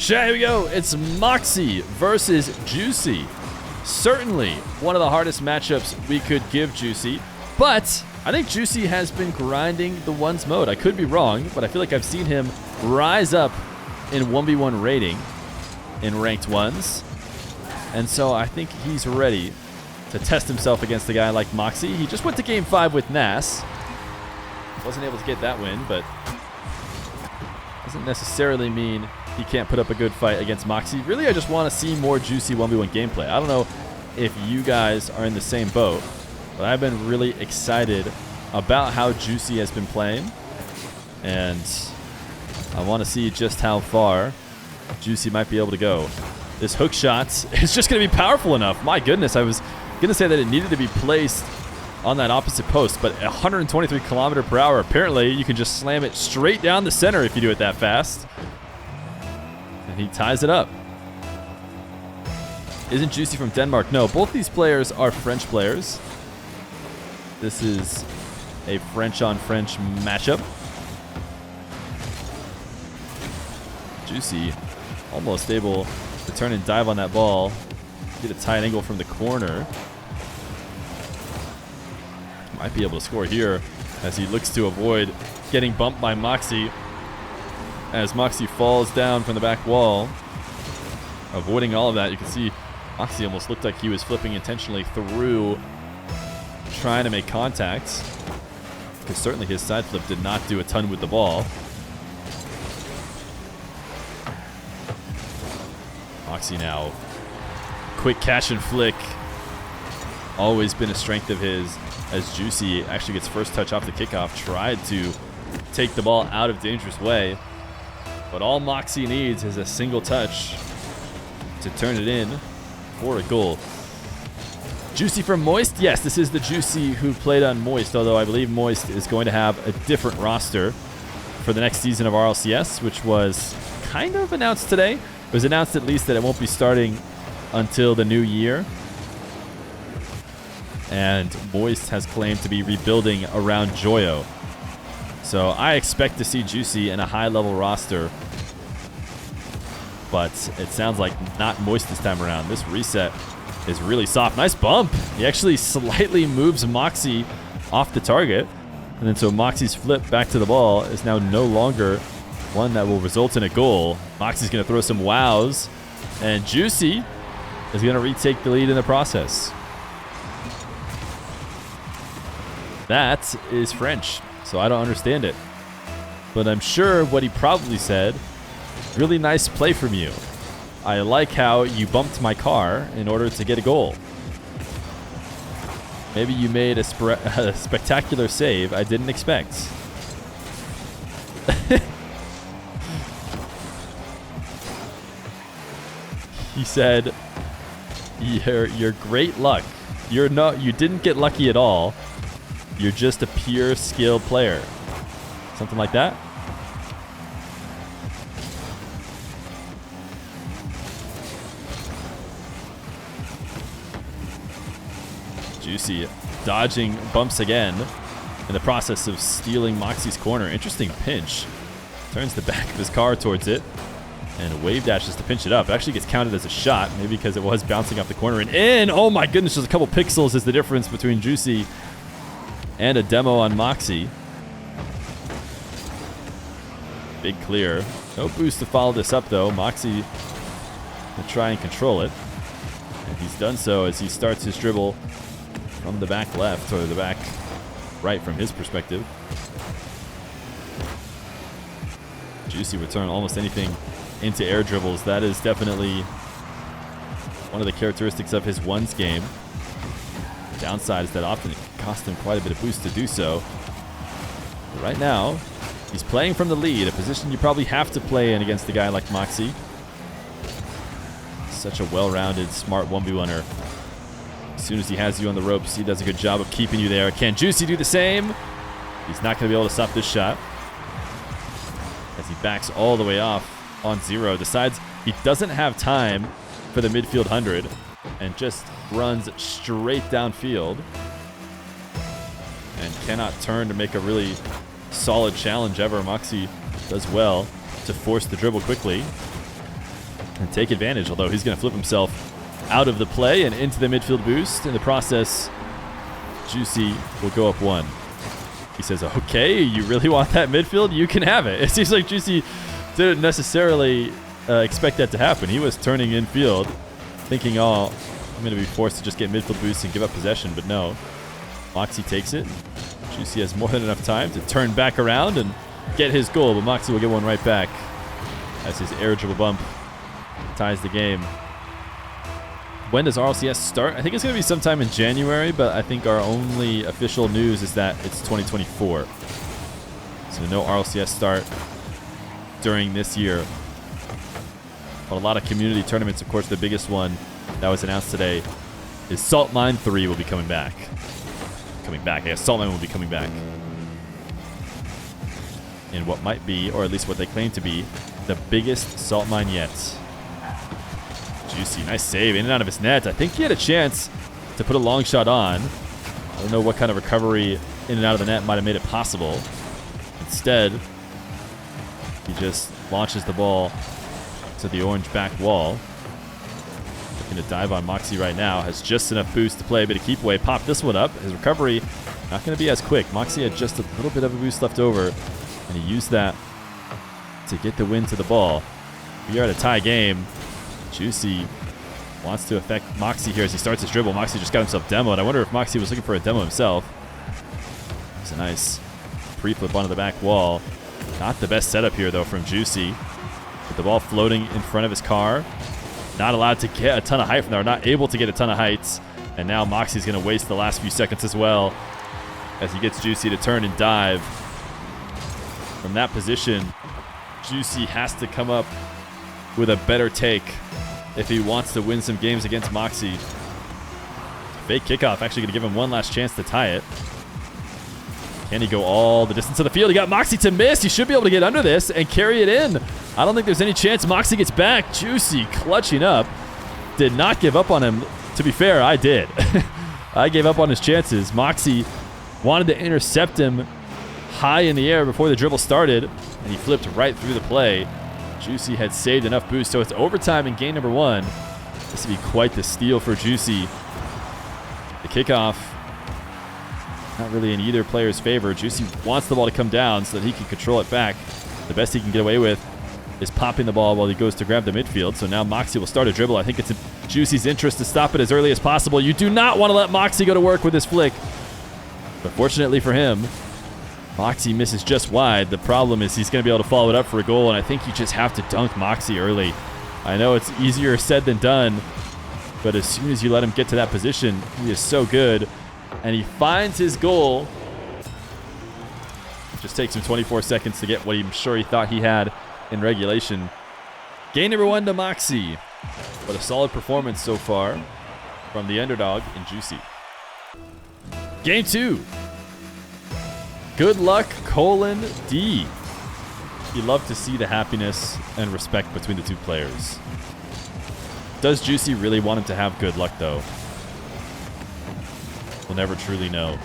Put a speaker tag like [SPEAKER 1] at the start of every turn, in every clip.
[SPEAKER 1] Here we go. It's Mawkzy versus Juicy. Certainly one of the hardest matchups we could give Juicy, but I think Juicy has been grinding the ones mode. I could be wrong, but I feel like I've seen him rise up in 1v1 rating in ranked ones. And so I think he's ready to test himself against a guy like Mawkzy. He just went to game 5 with Nas. Wasn't able to get that win, but doesn't necessarily mean he can't put up a good fight against Mawkzy. Really, I just want to see more Juicy 1v1 gameplay. I don't know if you guys are in the same boat, but I've been really excited about how Juicy has been playing, and I want to see just how far Juicy might be able to go. This hook shot is just going to be powerful enough. My goodness, I was going to say that it needed to be placed on that opposite post, but 123 kilometer per hour, apparently you can just slam it straight down the center if you do it that fast. And he ties it up. Isn't Juicy from Denmark? No, both these players are French players. This is a French-on-French matchup. Juicy almost able to turn and dive on that ball. Get a tight angle from the corner. Might be able to score here as he looks to avoid getting bumped by Mawkzy. As Mawkzy falls down from the back wall. Avoiding all of that, you can see Mawkzy almost looked like he was flipping intentionally through, trying to make contact. Because certainly his side flip did not do a ton with the ball. Mawkzy now. Quick catch and flick. Always been a strength of his, as Juicy actually gets first touch off the kickoff. Tried to take the ball out of dangerous way. But all Mawkzy needs is a single touch to turn it in for a goal. Juicy from Moist? Yes, this is the Juicy who played on Moist, although I believe Moist is going to have a different roster for the next season of RLCS, which was kind of announced today. It was announced at least that it won't be starting until the new year. And Moist has claimed to be rebuilding around Joyo. So I expect to see Juicy in a high-level roster. But it sounds like not Moist this time around. This reset is really soft. Nice bump. He actually slightly moves Mawkzy off the target. And then so Mawkzy's flip back to the ball is now no longer one that will result in a goal. Mawkzy's going to throw some wows. And Juicy is going to retake the lead in the process. That is French, so I don't understand it. But I'm sure what he probably said, really nice play from you. I like how you bumped my car in order to get a goal. Maybe you made a spectacular save I didn't expect. He said, you're great luck. You didn't get lucky at all. You're just a pure skill player. Something like that. Juicy dodging bumps again in the process of stealing Mawkzy's corner. Interesting pinch. Turns the back of his car towards it and wave dashes to pinch it up. It actually gets counted as a shot, maybe because it was bouncing off the corner and in. Oh my goodness, just a couple pixels is the difference between Juicy and a demo on Mawkzy. Big clear. No boost to follow this up though. Mawkzy will try and control it. And he's done so as he starts his dribble from the back left, or the back right from his perspective. Juicy would turn almost anything into air dribbles. That is definitely one of the characteristics of his ones game. Downside is that often it can cost him quite a bit of boost to do so. But right now, he's playing from the lead, a position you probably have to play in against a guy like Mawkzy. Such a well-rounded, smart 1v1er. As soon as he has you on the ropes, he does a good job of keeping you there. Can Juicy do the same? He's not going to be able to stop this shot. As he backs all the way off on 0. Decides he doesn't have time for the midfield 100 and just runs straight downfield. And cannot turn to make a really solid challenge ever. Mawkzy does well to force the dribble quickly. and take advantage, although he's going to flip himself out of the play and into the midfield boost. In the process, Juicy will go up 1. He says, okay, you really want that midfield? You can have it. It seems like Juicy didn't necessarily expect that to happen. He was turning infield, thinking, oh, I'm going to be forced to just get midfield boost and give up possession, but no. Mawkzy takes it. Juicy has more than enough time to turn back around and get his goal, but Mawkzy will get one right back as his air dribble bump ties the game. When does RLCS start? I think it's going to be sometime in January, but I think our only official news is that it's 2024. So no RLCS start during this year. But a lot of community tournaments, of course, the biggest one that was announced today is Salt Mine 3 will be coming back. I guess Salt Mine will be coming back in what might be, or at least what they claim to be, the biggest salt mine yet. Juicy, nice save in and out of his net. I think he had a chance to put a long shot on. I don't know what kind of recovery in and out of the net might have made it possible. Instead, he just launches the ball to the orange back wall. Looking to dive on Mawkzy right now. Has just enough boost to play a bit of keep away. Pop this one up. His recovery not going to be as quick. Mawkzy had just a little bit of a boost left over, and he used that to get the win to the ball. We are at a tie game. Juicy wants to affect Mawkzy here as he starts his dribble. Mawkzy just got himself demoed. I wonder if Mawkzy was looking for a demo himself. It's a nice pre-flip onto the back wall. Not the best setup here, though, from Juicy. With the ball floating in front of his car. Not allowed to get a ton of height from there. Not able to get a ton of heights. And now Moxie's going to waste the last few seconds as well as he gets Juicy to turn and dive. From that position, Juicy has to come up with a better take if he wants to win some games against Mawkzy. Fake kickoff, actually going to give him one last chance to tie it. Can he go all the distance to the field? He got Mawkzy to miss. He should be able to get under this and carry it in. I don't think there's any chance Mawkzy gets back. Juicy clutching up. Did not give up on him. To be fair, I did. I gave up on his chances. Mawkzy wanted to intercept him high in the air before the dribble started, and he flipped right through the play. Juicy had saved enough boost, so it's overtime in game number 1. This would be quite the steal for Juicy. The kickoff, not really in either player's favor. Juicy wants the ball to come down so that he can control it back. The best he can get away with is popping the ball while he goes to grab the midfield. So now Mawkzy will start a dribble. I think it's in Juicy's interest to stop it as early as possible. You do not want to let Mawkzy go to work with this flick. But fortunately for him, Mawkzy misses just wide. The problem is he's going to be able to follow it up for a goal, and I think you just have to dunk Mawkzy early. I know it's easier said than done, but as soon as you let him get to that position, he is so good. And he finds his goal. It just takes him 24 seconds to get what I'm sure he thought he had in regulation. Game number 1 to Mawkzy. But a solid performance so far from the underdog in Juicy. Game 2. Good luck, D. You love to see the happiness and respect between the two players. Does Juicy really want him to have good luck, though? We'll never truly know.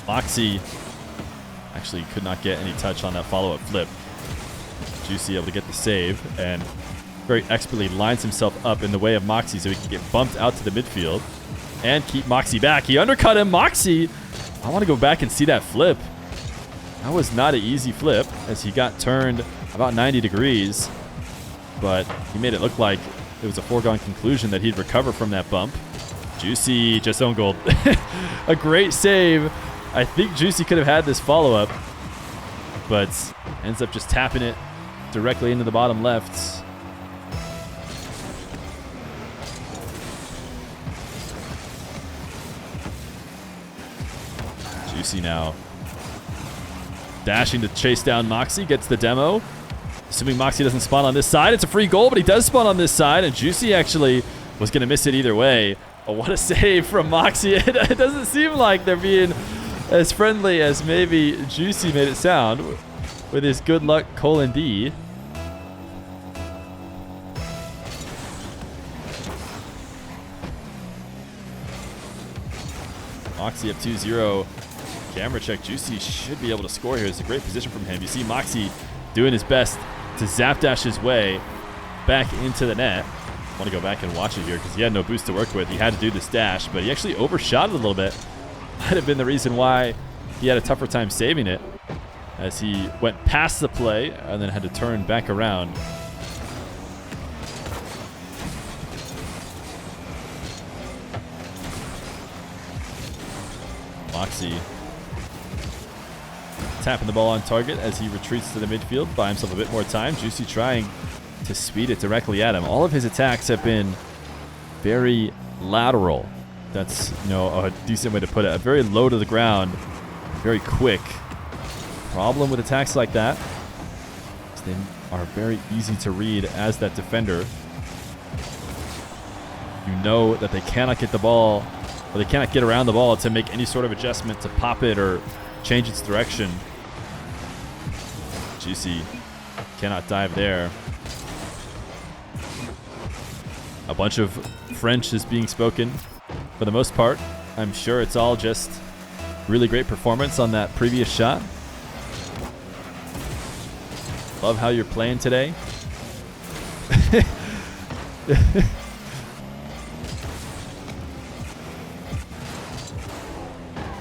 [SPEAKER 1] Mawkzy actually could not get any touch on that follow-up flip. Juicy able to get the save and very expertly lines himself up in the way of Mawkzy so he can get bumped out to the midfield and keep Mawkzy back. He undercut him. Mawkzy, I want to go back and see that flip. That was not an easy flip as he got turned about 90 degrees, but he made it look like it was a foregone conclusion that he'd recover from that bump. Juicy just own goal. A great save. I think Juicy could have had this follow-up, but ends up just tapping it directly into the bottom left. Juicy now dashing to chase down Mawkzy, gets the demo. Assuming Mawkzy doesn't spawn on this side. It's a free goal, but he does spawn on this side, and Juicy actually was going to miss it either way. Oh, what a save from Mawkzy. It doesn't seem like they're being as friendly as maybe Juicy made it sound with his good luck D. Mawkzy up 2-0. Camera check. Juicy should be able to score here. It's a great position from him. You see Mawkzy doing his best to zap dash his way. back into the net. I want to go back and watch it here because he had no boost to work with. He had to do this dash, but he actually overshot it a little bit. Might have been the reason why he had a tougher time saving it, as he went past the play and then had to turn back around. Mawkzy tapping the ball on target as he retreats to the midfield, buy himself a bit more time. Juicy trying to speed it directly at him. All of his attacks have been very lateral. That's, you know, a decent way to put it. Very low to the ground, very quick. Problem with attacks like that is they are very easy to read as that defender. You know that they cannot get the ball, or they cannot get around the ball to make any sort of adjustment to pop it or change its direction. Juicy cannot dive there. A bunch of French is being spoken for the most part. I'm sure it's all just really great performance on that previous shot. Love how you're playing today.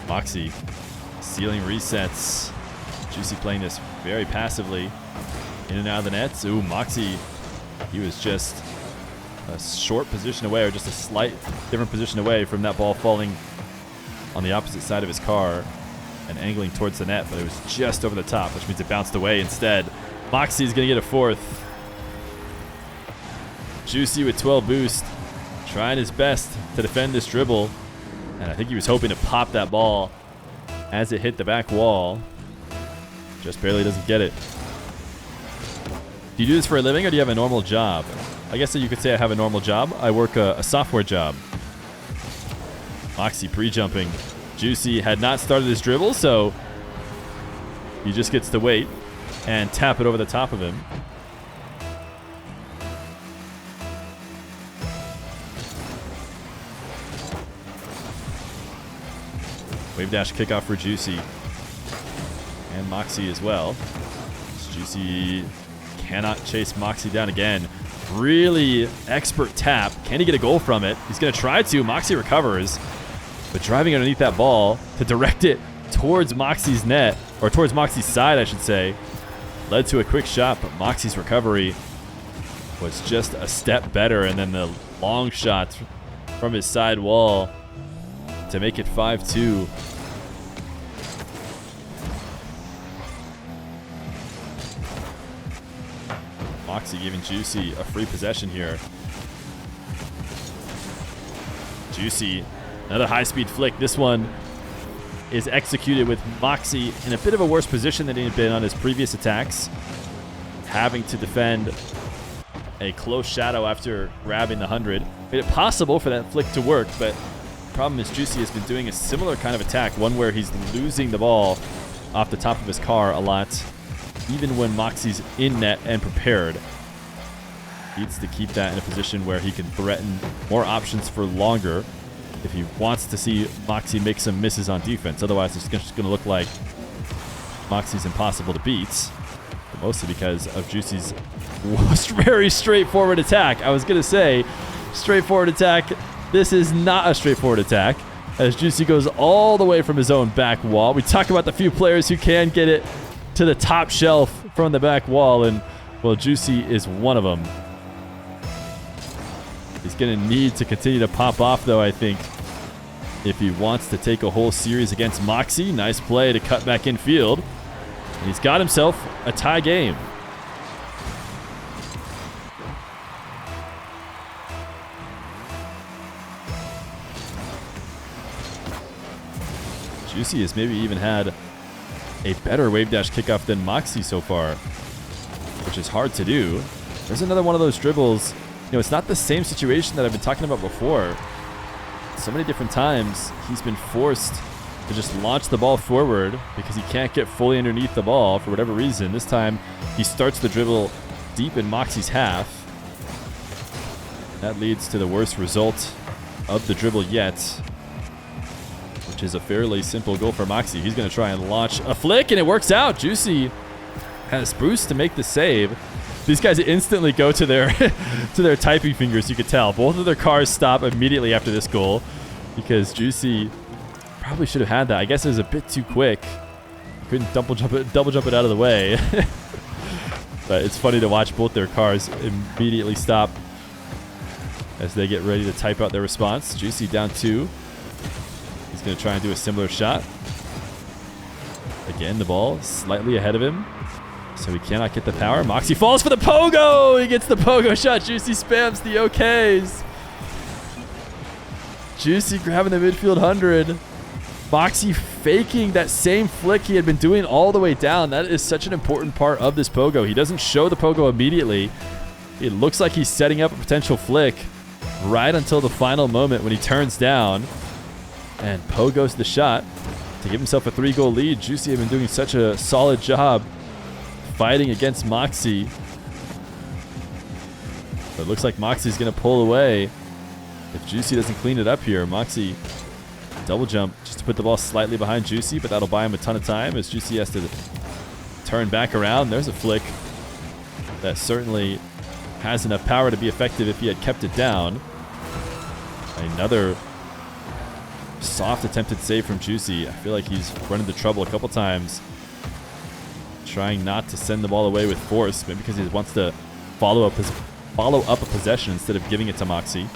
[SPEAKER 1] Mawkzy sealing resets. Juicy playing this very passively. In and out of the nets. Ooh, Mawkzy, he was just a short position away, or just a slight different position away from that ball falling on the opposite side of his car and angling towards the net, but it was just over the top, which means it bounced away instead. Mawkzy is going to get a fourth. Juicy with 12 boost, trying his best to defend this dribble, and I think he was hoping to pop that ball as it hit the back wall. Just barely doesn't get it. Do you do this for a living, or do you have a normal job? I guess that you could say I have a normal job. I work a software job. Mawkzy pre-jumping. Juicy had not started his dribble, so he just gets to wait and tap it over the top of him. Wave dash kickoff for Juicy. And Mawkzy as well. Juicy cannot chase Mawkzy down again. Really expert tap. Can he get a goal from it? He's going to try to. Mawkzy recovers. But driving underneath that ball to direct it towards Mawkzy's net, or towards Mawkzy's side, I should say, led to a quick shot, but Mawkzy's recovery was just a step better. And then the long shot from his side wall to make it 5-2. Mawkzy giving Juicy a free possession here. Juicy, another high-speed flick. This one is executed with Mawkzy in a bit of a worse position than he had been on his previous attacks, having to defend a close shadow after grabbing the 100. Made it possible for that flick to work, but the problem is Juicy has been doing a similar kind of attack, one where he's losing the ball off the top of his car a lot, even when Mawkzy's in net and prepared. Needs to keep that in a position where he can threaten more options for longer if he wants to see Mawkzy make some misses on defense. Otherwise, it's just going to look like Mawkzy's impossible to beat, but mostly because of Juicy's very straightforward attack. I was going to say, straightforward attack. This is not a straightforward attack, as Juicy goes all the way from his own back wall. We talk about the few players who can get it to the top shelf from the back wall, and, well, Juicy is one of them. He's going to need to continue to pop off, though, I think, if he wants to take a whole series against Mawkzy. Nice play to cut back in field. And he's got himself a tie game. Juicy has maybe even had a better wave dash kickoff than Mawkzy so far, which is hard to do. There's another one of those dribbles. You know, it's not the same situation that I've been talking about before. So many different times he's been forced to just launch the ball forward because he can't get fully underneath the ball for whatever reason. This time he starts the dribble deep in Mawkzy's half. That leads to the worst result of the dribble yet, which is a fairly simple goal for Mawkzy. He's going to try and launch a flick, and it works out. Juicy has boost to make the save. These guys instantly go to their to their typing fingers, you could tell. Both of their cars stop immediately after this goal because Juicy probably should have had that. I guess it was a bit too quick. Couldn't double jump it out of the way. But it's funny to watch both their cars immediately stop as they get ready to type out their response. Juicy down 2. He's going to try and do a similar shot. Again, the ball slightly ahead of him, so he cannot get the power. Mawkzy falls for the pogo. He gets the pogo shot. Juicy spams the OKs. Juicy grabbing the midfield 100. Mawkzy faking that same flick he had been doing all the way down. That is such an important part of this pogo. He doesn't show the pogo immediately. It looks like he's setting up a potential flick right until the final moment when he turns down and pogos the shot to give himself a 3-goal lead. Juicy had been doing such a solid job fighting against Mawkzy. But it looks like Mawkzy's going to pull away if Juicy doesn't clean it up here. Mawkzy double jump just to put the ball slightly behind Juicy, but that'll buy him a ton of time as Juicy has to turn back around. There's a flick that certainly has enough power to be effective if he had kept it down. Another soft attempted save from Juicy. I feel like he's run into trouble a couple times trying not to send the ball away with force, maybe because he wants to follow up a possession instead of giving it to Mawkzy.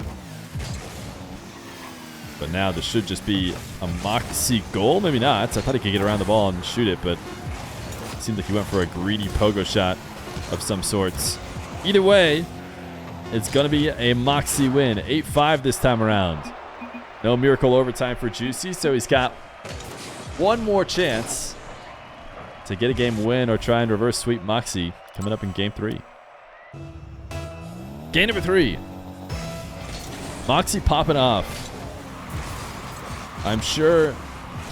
[SPEAKER 1] But now this should just be a Mawkzy goal. Maybe not. I thought he could get around the ball and shoot it, but it seemed like he went for a greedy pogo shot of some sorts. Either way, it's going to be a Mawkzy win. 8-5 this time around. No miracle overtime for Juicy, so he's got one more chance to get a game win or try and reverse sweep Mawkzy coming up in game 3. Game number 3. Mawkzy popping off. I'm sure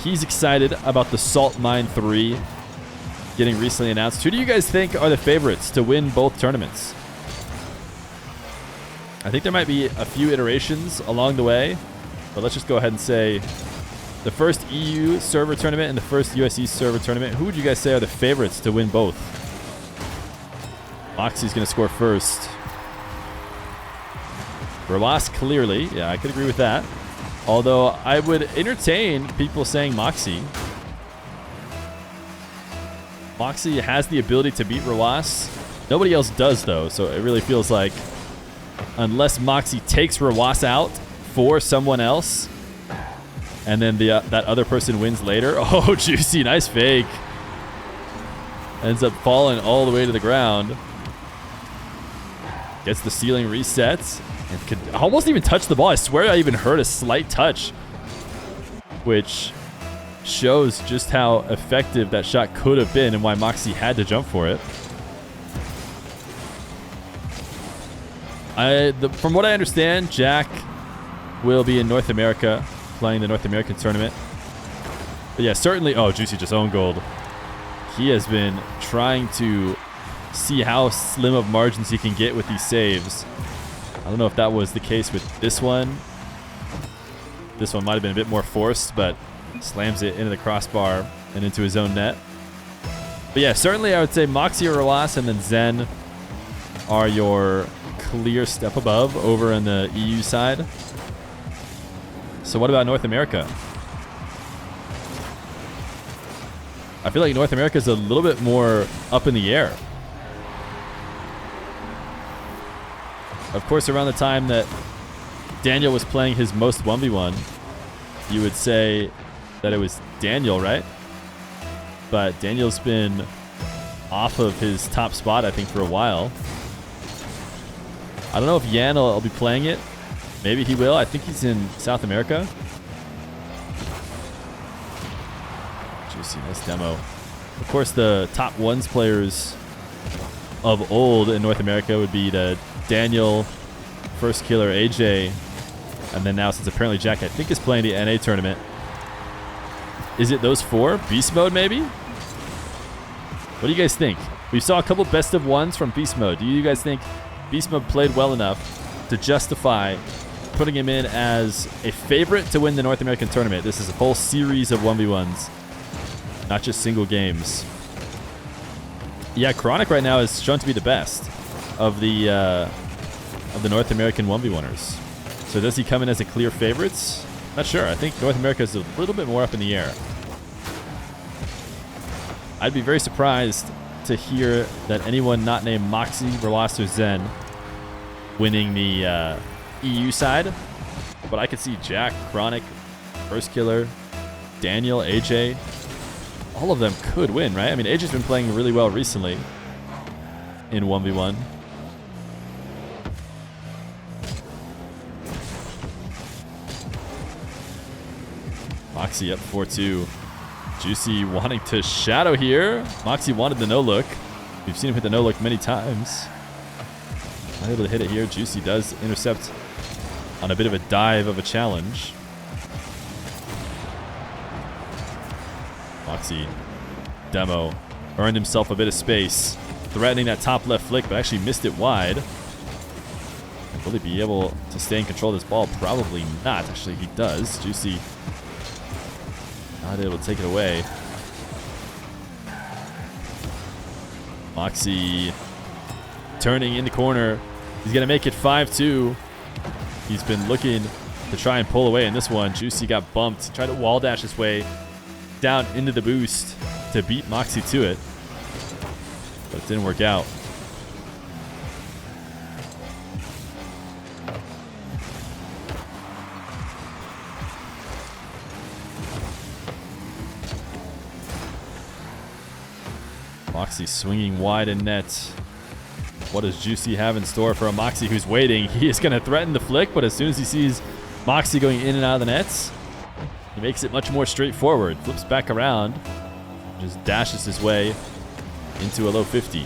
[SPEAKER 1] he's excited about the Salt Mine 3 getting recently announced. Who do you guys think are the favorites to win both tournaments? I think there might be a few iterations along the way, but let's just go ahead and say the first EU server tournament and the first USE server tournament. Who would you guys say are the favorites to win both? Mawkzy's going to score first. Rawas clearly. Yeah, I could agree with that. Although I would entertain people saying Mawkzy. Mawkzy has the ability to beat Rawas. Nobody else does, though, so it really feels like unless Mawkzy takes Rawas out for someone else, and then that other person wins later. Oh, Juicy, nice fake. Ends up falling all the way to the ground. Gets the ceiling resets. And could almost even touch the ball. I swear I even heard a slight touch, which shows just how effective that shot could have been and why Mawkzy had to jump for it. From what I understand, Jack will be in North America playing the North American tournament. But yeah, certainly. Oh, Juicy just owned gold. He has been trying to see how slim of margins he can get with these saves. I don't know if that was the case with this one. This one might have been a bit more forced, but slams it into the crossbar and into his own net. But yeah, certainly I would say Mawkzy or Rawas and then Zen are your clear step above over on the EU side. So what about North America? I feel like North America is a little bit more up in the air. Of course, around the time that Daniel was playing his most 1v1, you would say that it was Daniel, right? But Daniel's been off of his top spot, I think, for a while. I don't know if Yan will be playing it. Maybe he will. I think he's in South America. Juicy, nice demo. Of course, the top ones players of old in North America would be the Daniel, First Killer, AJ, and then now, since apparently Jack, I think, is playing the NA tournament. Is it those 4? Beast mode, maybe? What do you guys think? We saw a couple best of ones from Beast mode. Do you guys think Beast mode played well enough to justify putting him in as a favorite to win the North American tournament? This is a whole series of 1v1s, not just single games. Yeah, Chronic right now is shown to be the best. of the North American 1v1ers. So does he come in as a clear favorite? Not sure. I think North America is a little bit more up in the air. I'd be very surprised to hear that anyone not named Mawkzy, Verlost, or Zen winning the EU side. But I could see Jack, Chronic, First Killer, Daniel, AJ. All of them could win, right? I mean, AJ's been playing really well recently in 1v1. Mawkzy up 4-2. Juicy wanting to shadow here. Mawkzy wanted the no-look. We've seen him hit the no-look many times. Not able to hit it here. Juicy does intercept on a bit of a dive of a challenge. Mawkzy, demo, earned himself a bit of space. Threatening that top left flick, but actually missed it wide. Will he be able to stay in control of this ball? Probably not. Actually, he does. Juicy not able to take it away. Mawkzy turning in the corner. He's going to make it 5-2. He's been looking to try and pull away in this one. Juicy got bumped. Tried to wall dash his way down into the boost to beat Mawkzy to it. But it didn't work out. Mawkzy swinging wide in net. What does Juicy have in store for a Mawkzy who's waiting? He is going to threaten the flick, but as soon as he sees Mawkzy going in and out of the nets, he makes it much more straightforward. Flips back around, just dashes his way into a low 50.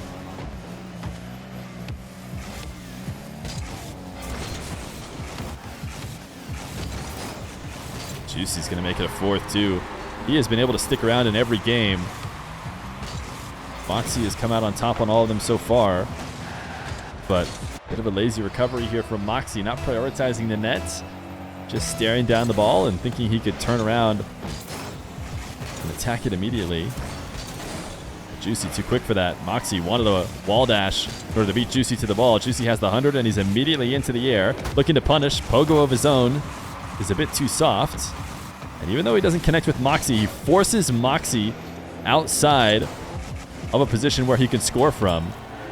[SPEAKER 1] Juicy's going to make it a 4th, He has been able to stick around in every game. Mawkzy has come out on top on all of them so far. But a bit of a lazy recovery here from Mawkzy, not prioritizing the nets. Just staring down the ball and thinking he could turn around and attack it immediately. Juicy too quick for that. Mawkzy wanted a wall dash in order to beat Juicy to the ball. Juicy has the 100 and he's immediately into the air. Looking to punish. Pogo of his own is a bit too soft. And even though he doesn't connect with Mawkzy, he forces Mawkzy outside of a position where he can score from.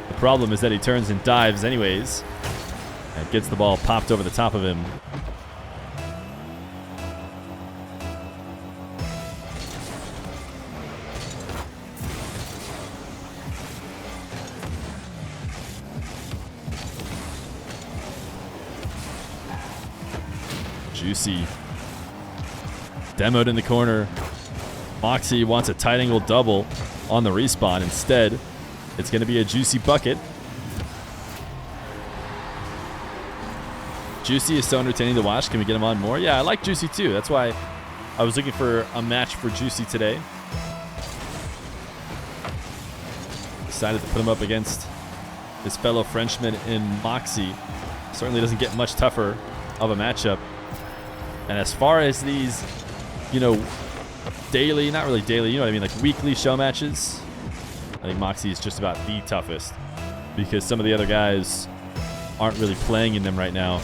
[SPEAKER 1] The problem is that he turns and dives anyways and gets the ball popped over the top of him. Juicy demoed in the corner. Mawkzy wants a tight angle double on the respawn. Instead, it's going to be a Juicy bucket. Juicy is so entertaining to watch. Can we get him on more? Yeah, I like Juicy too. That's why I was looking for a match for Juicy today. Decided to put him up against his fellow Frenchman in Mawkzy. Certainly doesn't get much tougher of a matchup. And as far as these, daily, not really daily, you know what I mean, like weekly show matches, I think Mawkzy is just about the toughest because some of the other guys aren't really playing in them right now.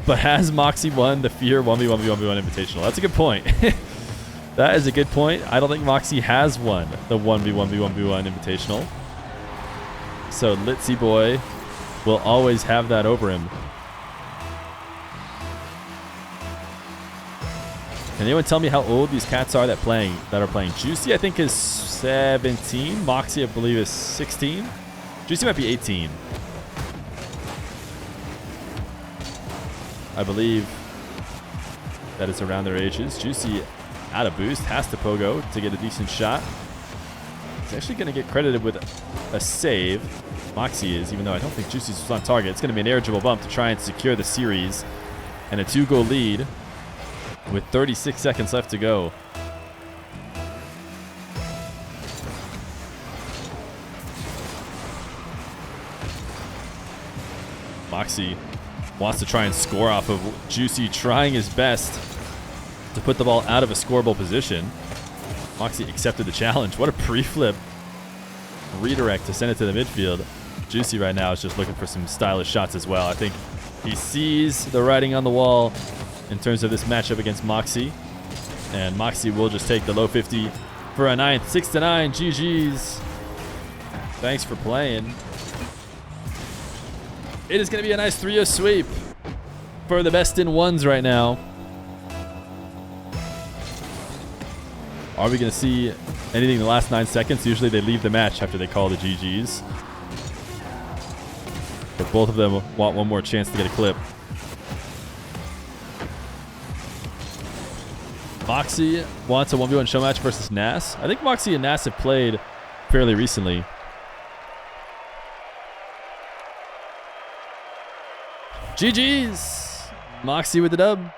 [SPEAKER 1] But has Mawkzy won the Feer 1v1v1v1 Invitational? That's a good point. That is a good point. I don't think Mawkzy has won the 1v1v1v1 Invitational. So Litzy Boy will always have that over him. Can anyone tell me how old these cats are that are playing? Juicy, I think, is 17. Mawkzy, I believe, is 16. Juicy might be 18. I believe that is around their ages. Juicy out of boost, has to pogo to get a decent shot. He's actually going to get credited with a save. Mawkzy is, even though I don't think Juicy's on target. It's going to be an air dribble bump to try and secure the series and a 2-goal lead with 36 seconds left to go. Mawkzy wants to try and score off of Juicy, trying his best to put the ball out of a scoreable position. Mawkzy accepted the challenge. What a pre-flip redirect to send it to the midfield. Juicy right now is just looking for some stylish shots as well. I think he sees the writing on the wall in terms of this matchup against Mawkzy. And Mawkzy will just take the low 50 for a 9th. 6-9. GG's. Thanks for playing. It is going to be a nice 3-0 sweep for the best in ones right now. Are we going to see anything in the last 9 seconds? Usually they leave the match after they call the GG's. But both of them want one more chance to get a clip. Mawkzy wants a 1v1 Showmatch versus Nas. I think Mawkzy and Nas have played fairly recently. GG's. Mawkzy with the dub.